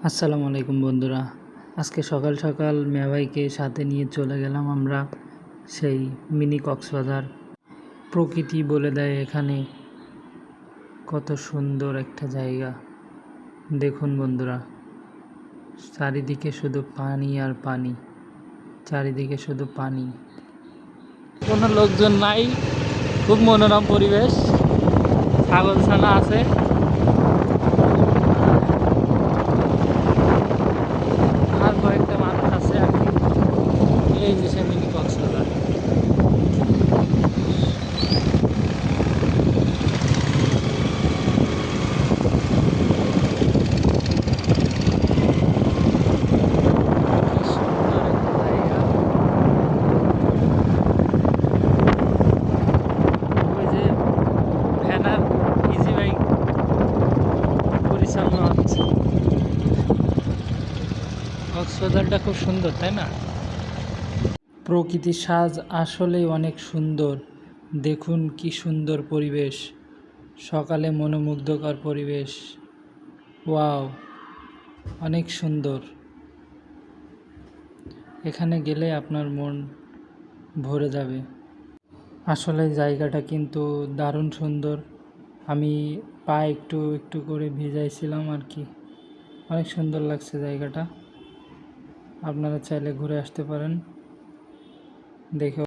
আসসালামু আলাইকুম বন্ধুরা। আজকে সকাল সকাল মেয়াভাইকে সাথে নিয়ে চলে গেলাম আমরা সেই মিনি কক্সবাজার। প্রকৃতি বলে দেয় এখানে কত সুন্দর একটা জায়গা। দেখুন বন্ধুরা, চারিদিকে শুধু পানি আর পানি, চারিদিকে শুধু পানি, কোনো লোকজন নাই, খুব মনোরম পরিবেশ। ছাগলছানা আছে, আর কয়েকটা মানুষ আছে আর কি। এই যে সে মিনি কক্সবাজার। সুন্দর একটা জায়গা। ওই যে ভ্যানার ইজি বাইক পরিচালনা হচ্ছে। কক্সবাজারটা খুব সুন্দর, তাই না? প্রকৃতির সাজ আসলেই অনেক সুন্দর। দেখুন কি সুন্দর পরিবেশ, সকালে মনোমুগ্ধকর পরিবেশ। ওয়াও, অনেক সুন্দর। এখানে গেলে আপনার মন ভরে যাবে। আসলে জায়গাটা কিন্তু দারুণ সুন্দর। আমি পা একটু একটু করে ভিজাইছিলাম আর কি। অনেক সুন্দর লাগছে জায়গাটা। আপনারা চাইলে ঘুরে আসতে পারেন, দেখে